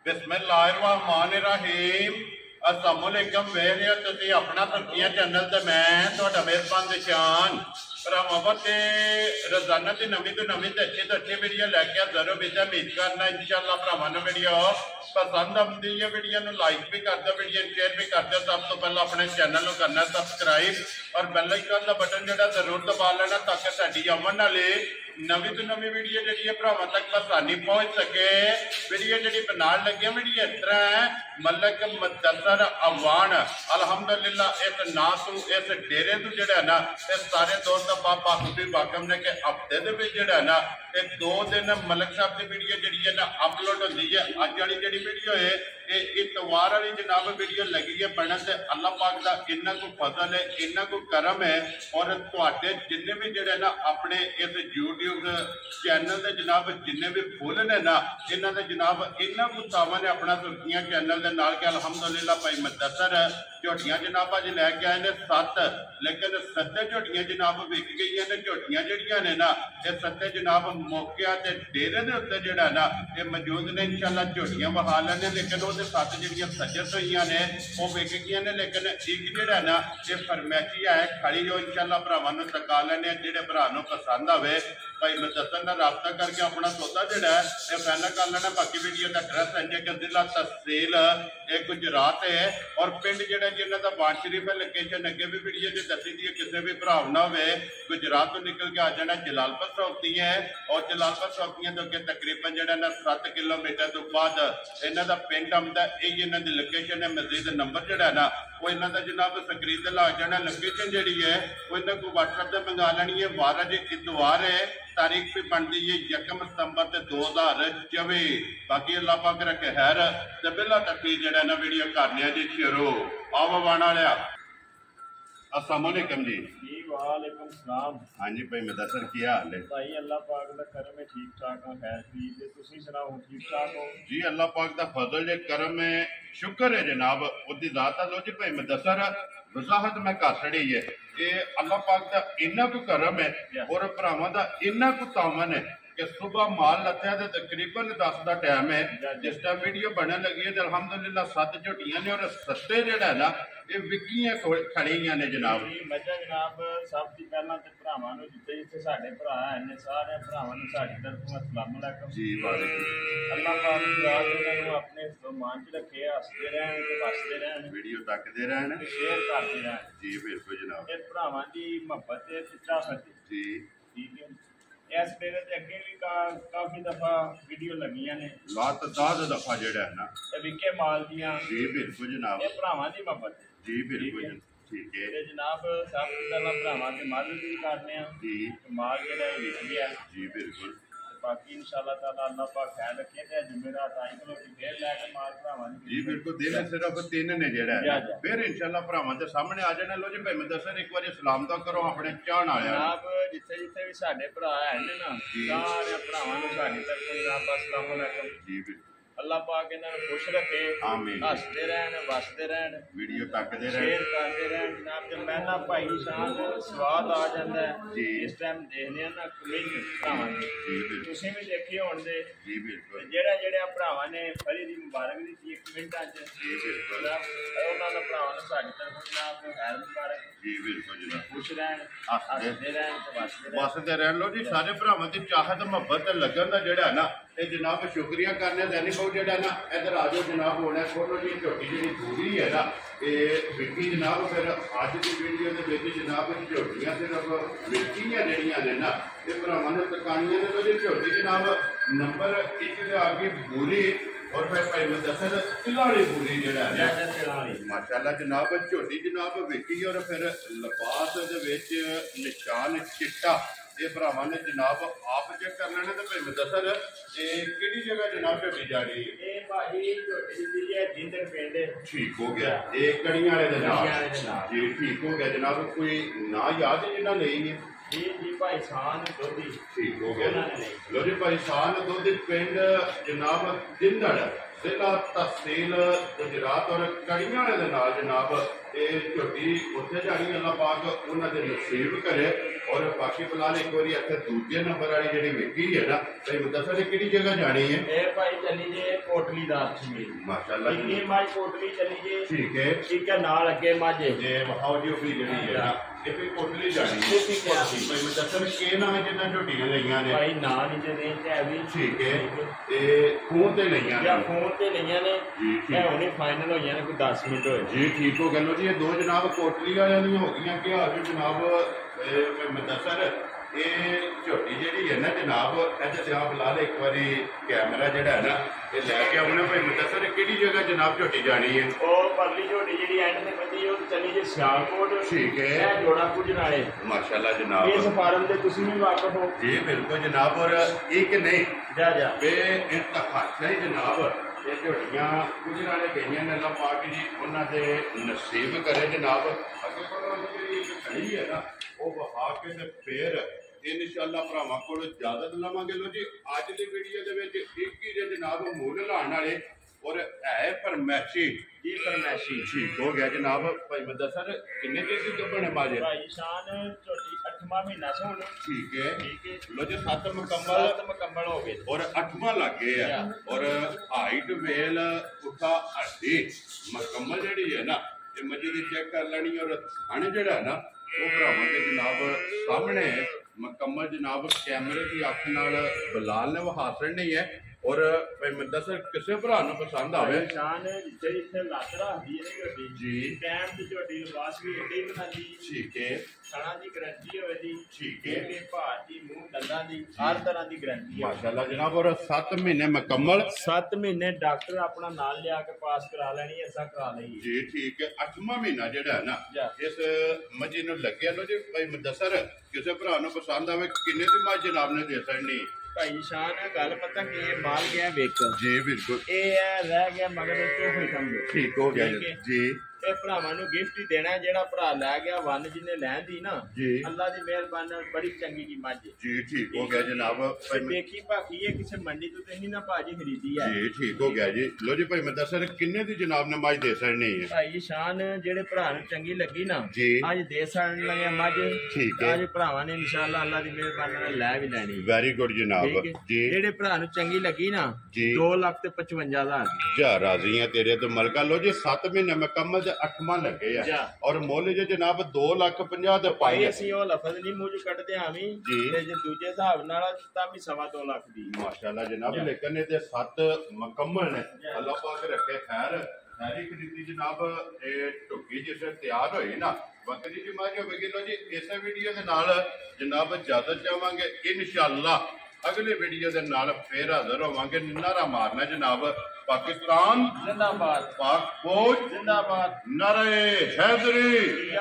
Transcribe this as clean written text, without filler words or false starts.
बिस्मिल्लाहिर्रहमानिर्रहीम अस्सलामुअलैकुम वेख रहे हो तुसीं अपना तुर्कियां चैनल ते मैं तुहाडा मेज़बान निशान भरावां ते रोजाना की नवीं तो अच्छी वीडियो लैके हाज़र हो बेटा उम्मीद करना इंशाअल्लाह भरावां नूं वीडियो पसंद आती है। वीडियो नूं लाइक भी कर दो, वीडियो शेयर भी कर दो। सब तो पहले अपने चैनल को करना सब्सक्राइब और बेल आइकन का बटन जो जरूर दबा लेना ताकि साडी आवन वाली नवी तो नवी वीडियो जी भरावां तक आसानी पहुँच सके। वीडियो जी बनाने लगे वीडियो इस तरह है मलक मुदस्सर अवान अलहमदुलिल्लाह इस ना तू इस डेरे तू जो ना इस सारे दोस्त बाबा खुदी वाकम ने कि हफ्ते जो ना ये 2 दिन मलक साहब की वीडियो जी ना अपलोड होती है। अज वाली जी वीडियो है ये इतवार वाली जनाब वीडियो लगी है बनन से अल्लाह पाक का इन्ना को फजल है, इन्ना को करम है। और तुहाडे जिन्ने भी जो ना अपने इस यूट्यूब चैनल के जनाब जिन्ने भी फुल ने ना इन्हों के जनाब इन्ना को सावा ने अपना तुर्कियां चैनल के नाल के अलहमदुलिल्लाह भाई मुदस्सर झोटियां जनाब अज लैके आए ने 7, लेकिन 7 झोटियां जनाब विक गई ने। झोटियां जड़ियां ने ना ये 7 जनाब मौके ते डेरे के उत्ते जोड़ा ना ये मौजूद ने। इंशाअल्लाह झोटियां वहा लेने लेकिन वो 7 जड़ियां सजत हुई ने वो विक गई ने। लेकिन एक जोड़ा ना ये फरमैशी है खड़ी जो इंशाअल्लाह भरावां नूं तका लेने जिहड़े भरा नूं पसंद आवे भाई मुदस्सर नाल राबता करके अपना सौदा जोड़ा है ये फाइनल कर लेना। बाकी वीडियो का एड्रैस है कि जिला तहसील गुजरात है और पिंड जो जिन्हों का बाण शरीफ है। लोकेशन अगे भी वीडियो जो दसी दी है किसी भी भरा ना हो गुजरात तो निकल के आ जाना जलालपुर सौंपती है और जलालपुर सौंपतियां तो अगे तकरीबन जो ना 7 किलोमीटर तो बाद इन्हों का पिंड आता है। इन्हों की लोकेशन है मजीद नंबर जोड़ा ना वो इन्हों का जनाब स्क्रीन से ला जाना। लोकेशन जी है वो इन्हों को व्हाट्सएप से मंगा लेनी है। 12 जो इतवार है तारीख भी बनती है 1 सितंबर 2024। बाकी अल्लाह पाक रखे खैर ते बिला तकलीफ जो ना वीडियो करने जी शुरू आओ वाणा लिया। अस्सलाम वालेकुम जी। वालेकुम सलाम। हाँ जी भाई मुदस्सर की हाल है? भाई अल्लाह पाक दा करम है ठीक ठाक हां खैर ठीक है तुसी सुनाओ ठीक ठाक हो? जी अल्लाह पाक दा फजल है करम है शुक्र है जनाब ओदी ज़ात लो जी भाई मुदस्सर वजाहत मैं कर छड़ी है कि अल्लाह पाक दा इन्ना को करम है और भरावां दा इन्ना को तावन है कि सुबह माल लत्या तो तकरीबन 10 का टाइम है जिस टाइम वीडियो बनने लगी है तो अलहमदुलिल्लाह 7 झोटियां ने और 7 जोड़ा ना ये विकियां खड़ी ने जनाब। मजा जनाब सब की पहला तो भरावां नूं जिथे जिथे साडे भरा ने सारे भरावां नूं साडी तरफों अस्सलाम वालेकुम जी। वालेकुम। अल्लाह पाक दी राह उन्हां नूं अपने मान च रखे हसदे रहन ते वसदे रहन वीडियो तकदे रहन शेयर करदे रहन जी। बिल्कुल जनाब ये भरावां दी मोहब्बत ते चाहत जी ठीक है। इस डेरे ते अगे भी काफी दफा वीडियो लगियां ने लातादाद दफा जेड़ा है ना विके माल दियां जी बिल्कुल जनाब। ये भरावां दी मोहब्बत जी बिल्कुल ठीक है। ते जनाब सब तो पहला भरावां दी मदद भी करने जी माल जेड़ा विक गया जी बिल्कुल। बाकी इंशाअल्लाह ताला अल्लाह पाक ख्याल रखे ते जुमेरात आई को फिर लेके माल भरावां जी बिल्कुल। दिन सिर्फ 3 ने जेड़ा है फिर इंशाअल्लाह भरावां दे सामने आ जाने। लो जी भाई मुदस्सर एक बार सलाम तो करो अपने चाहण वाले जनाब जिथे जिथे भी साडे भरा है ना सारे भरावां नूं साडी तरफों जनाब अस्सलाम वालेकुम जी बिल्कुल। अल्लाह पाक इन्हां नूं खुश रखे आमीन हसदे रहन वसदे रहन वीडियो तकदे रहन शेयर करदे रहन जनाब। ते मैना भाई निशान स्वाद आ जांदा है जी इस टाइम देखने ना कमेंट भरावां जी बिल्कुल तुसीं भी देखे होण दे जी बिल्कुल। जेड़ा भरावां ने फरी दी मुबारक दी 1 मिनटां च जी बिल्कुल उन्हां दा भरावां नूं साडी तरफों जनाब खैर मुबारक जी बिल्कुल जनाब। खुश रहन हसदे रहन ते वसदे रहन। लो जी सारे भरावां दी चाहत मुहब्बत लगन दा जेड़ा ना ये जनाब शुक्रिया करने दैनी बहुत जो ना इधर आ जाओ जनाब होना छोटो जी झोटी जी पूरी है ना ये विकी जनाब। फिर अज की वीडियो के जनाब झोटियां सिर्फ विकियां जड़ियां ने ना ये भरावां ने तकानियां ने। तो जी झोटी जनाब नंबर 1 आ गई पूरी और फिर भाई मुदस्सर तिलाड़ी पूरी जड़ा है माशाअल्लाह जनाब झोटी जनाब विकी और फिर लिबास दे निशान चिट्टा ये भरावां ने जनाब आप चेक कर लेना। तो भाई मुदस्सर किहड़ी जगह जनाब झोटी जा रही है? ये भाई झोटी दी है जिंदर पिंड ठीक हो गया ये कड़ियां वाले दे नाल जी ठीक हो गया जनाब। कोई ना याद है जिन्ना नहीं है जी जी ਭਾਈ ਸਾਨ ਦੋਦੀ ਠੀਕ ਹੋ ਗਿਆ ਲੋ ਜੀ ਭਾਈ ਸਾਨ ਦੋਦੀ ਪਿੰਡ ਜਨਾਬ ਦਿੰਦੜ ਜ਼ਿਲ੍ਹਾ ਤਹਿਸੀਲ ਗੁਜਰਾਤ ਔਰ ਕੜੀਆਂ ਦੇ ਨਾਲ ਜਨਾਬ ਇਹ ਝੋਟੀ ਉੱਥੇ ਜਾਣੀ ਅੱਲਾਹ ਪਾਕ ਉਹਨਾਂ ਦੇ ਨਸੀਬ ਕਰੇ ਔਰ ਬਾਕੀ ਫਿਲਹਾਲ ਇੱਕ ਵਾਰੀ ਇੱਥੇ ਦੂਜੇ ਨੰਬਰ ਵਾਲੀ ਜਿਹੜੀ ਵੇਖੀ ਹੈ ਨਾ ਤੇ ਦੱਸੋ ਜੀ ਕਿਹੜੀ ਜਗ੍ਹਾ ਜਾਣੀ ਹੈ ਇਹ ਭਾਈ ਚੱਲੀ ਜੇ ਕੋਟਲੀ ਦਾ ਅਰਸ਼ਮੀਰ ਮਾਸ਼ਾਅੱਲਾ ਇਹ ਮਾਈ ਕੋਟਲੀ ਚੱਲੀ ਜੇ ਠੀਕ ਹੈ ਨਾਲ ਅੱਗੇ ਮਾਝੇ ਜੇ ਵਹਾਓ ਜੀ ਉਹ ਵੀ ਜਿਹੜੀ ਹੈ ਇਹ ਵੀ ਕੋਟਲੀ ਜਾਣੀ ਹੈ ਠੀਕ ਹੈ ਭਾਈ ਦੱਸੋ ਕੀ ਨਾਮ ਹੈ ਜਿੰਨਾ ਝੋਟੀਆਂ ਲਈਆਂ ਨੇ ਭਾਈ ਨਾਂ ਨਹੀਂ ਜੇ ਰੇਂਜ ਹੈ ਵੀ ਠੀਕ ਹੈ ਤੇ ਫੋਨ ਤੇ ਲਈਆਂ ਨੇ ਜਾਂ ਫੋਨ ਤੇ ਲਈਆਂ ਨੇ ਇਹ ਹੁਣੇ ਫਾਈਨਲ ਹੋਈਆਂ ਨੇ ਕੋਈ 10 ਮਿੰਟ ਹੋਏ ਜੀ ਠੀਕ ਹੋ ਗਿਆ ਜੀ ਇਹ ਦੋ ਜਨਾਬ ਕੋਟਲੀ ਵਾਲਿਆਂ ਦੀਆਂ ਹੋ ਗਈਆਂ ਕਿ ਹਾਲ ਜਨਾਬ ਮੁਦੱਸਰ ਇਹ ਝੋਟੀ ਜਿਹੜੀ ਹੈ ਨਾ ਜਨਾਬ ਇਹਦੇ ਤੇ ਆਪ ਲਾ ਲੈ ਇੱਕ ਵਾਰੀ ਕੈਮਰਾ ਜਿਹੜਾ ਹੈ ਨਾ ਇਹ ਲੈ ਕੇ ਆਉਣਾ ਭਾਈ ਮੁਦੱਸਰ ਕਿਹੜੀ ਜਗ੍ਹਾ ਜਨਾਬ ਝੋਟੀ ਜਾਣੀ ਹੈ ਉਹ ਪਰਲੀ ਝੋਟੀ ਜਿਹੜੀ ਐਂਡ ਤੇ ਬੰਦੀ ਉਹ ਚੱਲੀ ਜੇ ਸਿਆਲਕੋਟ ਠੀਕ ਹੈ ਇਹ ਜੋੜਾ ਕੁਝ ਨਾਲੇ ਮਾਸ਼ਾਅੱਲਾ ਜਨਾਬ ਇਸ ਫਾਰਮ ਦੇ ਤੁਸੀਂ ਵੀ ਵਾਕਫ ਹੋ ਜੀ ਬਿਲਕੁਲ ਜਨਾਬ ਔਰ ਇੱਕ ਨਹੀਂ ਜਾ ਵੇ ਇਹ ਤਾਂ ਖਾਸਾ ਹੀ ਜਨਾਬ ਇਹ ਝੋਟੀਆਂ ਕੁਝ ਨਾਲੇ ਗਈਆਂ ਨੇ ਅੱਲਾਹ ਪਾਕ ਜੀ ਉਹਨਾਂ ਦੇ ਨਸੀਬ ਕਰੇ ਜਨਾਬ ਅੱਗੇ ਕੋਲੋਂ ਜਿਹੜੀ ਇੱਕ ਖੜੀ ਹੈ ਨਾ ਉਹ ਵਹਾ ਕੇ ਤੇ ਫੇਰ ਇਨਸ਼ਾਅੱਲਾ ਭਰਾਵਾਂ ਕੋਲ ਇਜਾਜ਼ਤ ਲਵਾਂਗੇ ਲੋ ਜੀ ਅੱਜ ਦੀ ਵੀਡੀਓ ਦੇ ਵਿੱਚ ਇੱਕ ਹੀ ਜਨਾਬ ਮੁੱਲ ਲਾਣ ਵਾਲੇ ਔਰ ਹੈ ਫਰਮੈਸ਼ੀ ਜੀ ਫਰਮੈਸ਼ੀ ਠੀਕ ਹੋ ਗਿਆ ਜਨਾਬ ਭਾਈ ਮੁਦੱਸਰ ਕਿੰਨੇ ਚਿਰ ਦੀ ਗੱਭਣ ਹੈ ਮਾਜੇ ਭਾਈ ਸ਼ਾਨ ਝੋਟੀ 8ਵਾਂ ਮਹੀਨਾ ਸੋਣ ਠੀਕ ਹੈ ਲੋ ਜੀ 7 ਮੁਕੰਮਲ ਹੋ ਗਏ ਔਰ 8ਵਾਂ ਲੱਗ ਗਏ ਆ ਔਰ ਹਾਈਟ ਵੇਲ ਉੱਠਾ ਹੱਡੀ ਮੁਕੰਮਲ ਜਿਹੜੀ ਹੈ ਨਾ ਇਹ ਮੱਝੀ ਦੀ ਚੈੱਕ ਕਰ ਲੈਣੀ ਔਰ ਥਣ ਜਿਹੜਾ ਹੈ ਨਾ ਉਹ ਭਰਾਵਾਂ ਦੇ ਜਨਾਬ ਸਾਹਮਣੇ ਮੁਕੰਮਲ ਜਨਾਬ ਕੈਮਰੇ ਦੀ ਅੱਖ ਨਾਲ ਬਲਾਲ ਨੇ ਉਹ ਹਾਸਲ ਨਹੀਂ ਹੈ ਔਰ ਭਾਈ ਮੁਦੱਸਰ ਕਿਸੇ ਭਰਾ ਨੂੰ ਪਸੰਦ ਆਵੇ ਸ਼ਾਨ ਜਿੱਥੇ ਇੱਥੇ ਲੱਤ ਰੱਖਦੀ ਹੈ ਝੋਟੀ ਜੀ ਟਾਈਮ ਦੀ ਝੋਟੀ ਲਵਾਸ ਵੀ ਏਡੀ ਬਣਾਦੀ ਠੀਕ ਹੈ ਖਾਣਾ ਦੀ ਗਰੰਟੀ ਹੋਵੇ ਦੀ ਠੀਕ ਹੈ ਕਿ ਭਾਰ ਦੀ ਮੂੰਹ ਦੰਦਾਂ ਦੀ ਹਰ ਤਰ੍ਹਾਂ ਦੀ ਗਰੰਟੀ ਹੈ ਮਾਸ਼ਾਅੱਲਾ ਜਨਾਬ ਔਰ 7 ਮਹੀਨੇ ਮੁਕੰਮਲ 7 ਮਹੀਨੇ ਡਾਕਟਰ ਆਪਣਾ ਨਾਲ ਲਿਆ ਕੇ ਪਾਸ ਕਰਾ ਲੈਣੀ ਐਸਾ ਕਰਾ ਲਈ ਜੀ ਠੀਕ ਹੈ 8ਵਾਂ ਮਹੀਨਾ ਜਿਹੜਾ ਹੈ ਨਾ ਇਸ ਮੱਝੀ ਨੂੰ ਲੱਗਿਆ ਲੋ ਜੀ ਭਾਈ ਮੁਦੱਸਰ ਕਿਸੇ ਭਰਾ ਨੂੰ ਪਸੰਦ ਆਵੇ ਕਿੰਨੇ ਦੀ ਮੱਝ ਜਨਾਬ ਨੇ ਦੇ ਸਕਣੀ ਭਾਈ ਸ਼ਾਨ ਗੱਲ ਪਤਾ ਕਿ ਇਹ ਮਾਲ ਗਿਆ ਵੇਖ ਜੀ ਬਿਲਕੁਲ ਇਹ ਰਹਿ ਗਿਆ ਮਗਰ ਤੋਂ ਹੋਈ ਸਮਝੋ ਠੀਕ ਹੋ ਗਿਆ ਜੀ ਇਹ ਭਰਾਵਾਂ ਨੂੰ ਗਿਫਟ ਹੀ ਦੇਣਾ ਜਿਹੜਾ ਭਰਾ ਲੈ ਗਿਆ ਵਨ ਜਿਹਨੇ ਲੈਣ ਦੀ ਨਾ ਜੀ ਅੱਲਾ ਦੀ ਮਿਹਰਬਾਨੀ ਨਾਲ ਬੜੀ ਚੰਗੀ ਕੀ ਮੱਝ ਜੀ ਠੀਕ ਹੋ ਗਿਆ ਜਨਾਬ ਦੇਖੀ ਭਾਕੀ ਇਹ ਕਿਸੇ ਮੰਡੀ ਤੋਂ ਤੇ ਨਹੀਂ ਨਾ ਭਾਜੀ ਖਰੀਦੀ ਆ ਜੀ ਠੀਕ ਹੋ ਗਿਆ ਜੀ ਲੋ ਜੀ ਭਾਈ ਮੁਦੱਸਰ ਕਿੰਨੇ ਦੀ ਜਨਾਬ ਨੇ ਮੱਝ ਦੇ ਸਕਣੀ ਹੈ ਭਾਈ ਸ਼ਾਨ ਜਿਹੜੇ ਭਰਾ ਨੂੰ ਚੰਗੀ ਲੱਗੀ ਨਾ ਜੀ ਅੱਜ ਦੇ ਸਕਣ ਲੱਗੇ ਮੱਝ ਠੀਕ ਹੈ ਅੱਜ ਭਰਾਵਾਂ ਨੇ ਇਨਸ਼ਾਅੱਲਾ ਅੱਲਾ ਦੀ ਮਿਹਰਬਾਨੀ ਨਾਲ ਲੈ ਵੀ ਲੈਣੀ ਵੈਰੀ ਗੁੱਡ ਜਨਾਬ ਜੀ ਜਿਹੜੇ ਭਰਾ ਨੂੰ ਚੰਗੀ ਲੱਗੀ ਨਾ 2,55,000 ਜਾ ਰਾਜ਼ੀ ਆ ਤੇਰੇ ਤੋਂ ਮਲਕਾ ਲੋ ਜੀ 7 ਮਹੀਨੇ ਮੁਕੰਮਲ ਤੇ 8ਵਾਂ ਲੱਗੇ ਔਰ ਮੁੱਲ ਜੇ ਜਨਾਬ 2,50,000 ਦੇ ਪਾਈ ਅਸੀਂ ਉਹ ਲਫ਼ਜ਼ ਨਹੀਂ ਮੂੰਹ ਚੋਂ ਕੱਢਦੇ ਆਵੀਂ ਤੇ ਜੇ ਦੂਜੇ ਹਿਸਾਬ ਨਾਲ ਤਾਂ ਵੀ 2.25 ਲੱਖ ਦੀ ਮਾਸ਼ਾਅੱਲਾ ਜਨਾਬ ਲੇਕਿਨ ਇਹ ਤੇ 7 ਮੁਕੰਮਲ ਨੇ ਅੱਲਾਹ ਪਾਕ ਰੱਖੇ ਖੈਰ ਸਾਰੀ ਖਰੀਦੀ ਜਨਾਬ ਇਹ ਢੁੱਕੀ ਜਿਸ ਤਿਆਰ ਹੋਈ ਨਾ ਬੱਕਰੀ ਦੀ ਮੱਝ ਹੋਵੇਗੀ ਲੋ ਜੀ ਇਸੇ ਵੀਡੀਓ ਦੇ ਨਾਲ ਜਨਾਬ ਇਜਾਜ਼ਤ ਚਾਹਾਂਗੇ ਇਨਸ਼ਾਅੱਲਾ ਅਗਲੇ ਵੀਡੀਓ ਦੇ ਨਾਲ ਫੇਰ ਹਾਜ਼ਰ ਹੋਵਾਂਗੇ ਨਾਰਾ ਮਾਰਨਾ ਜਨਾਬ ਪਾਕਿਸਤਾਨ ਜ਼ਿੰਦਾਬਾਦ ਪਾਕ ਫੌਜ ਜ਼ਿੰਦਾਬਾਦ ਨਾਰੇ ਹੈਦਰੀ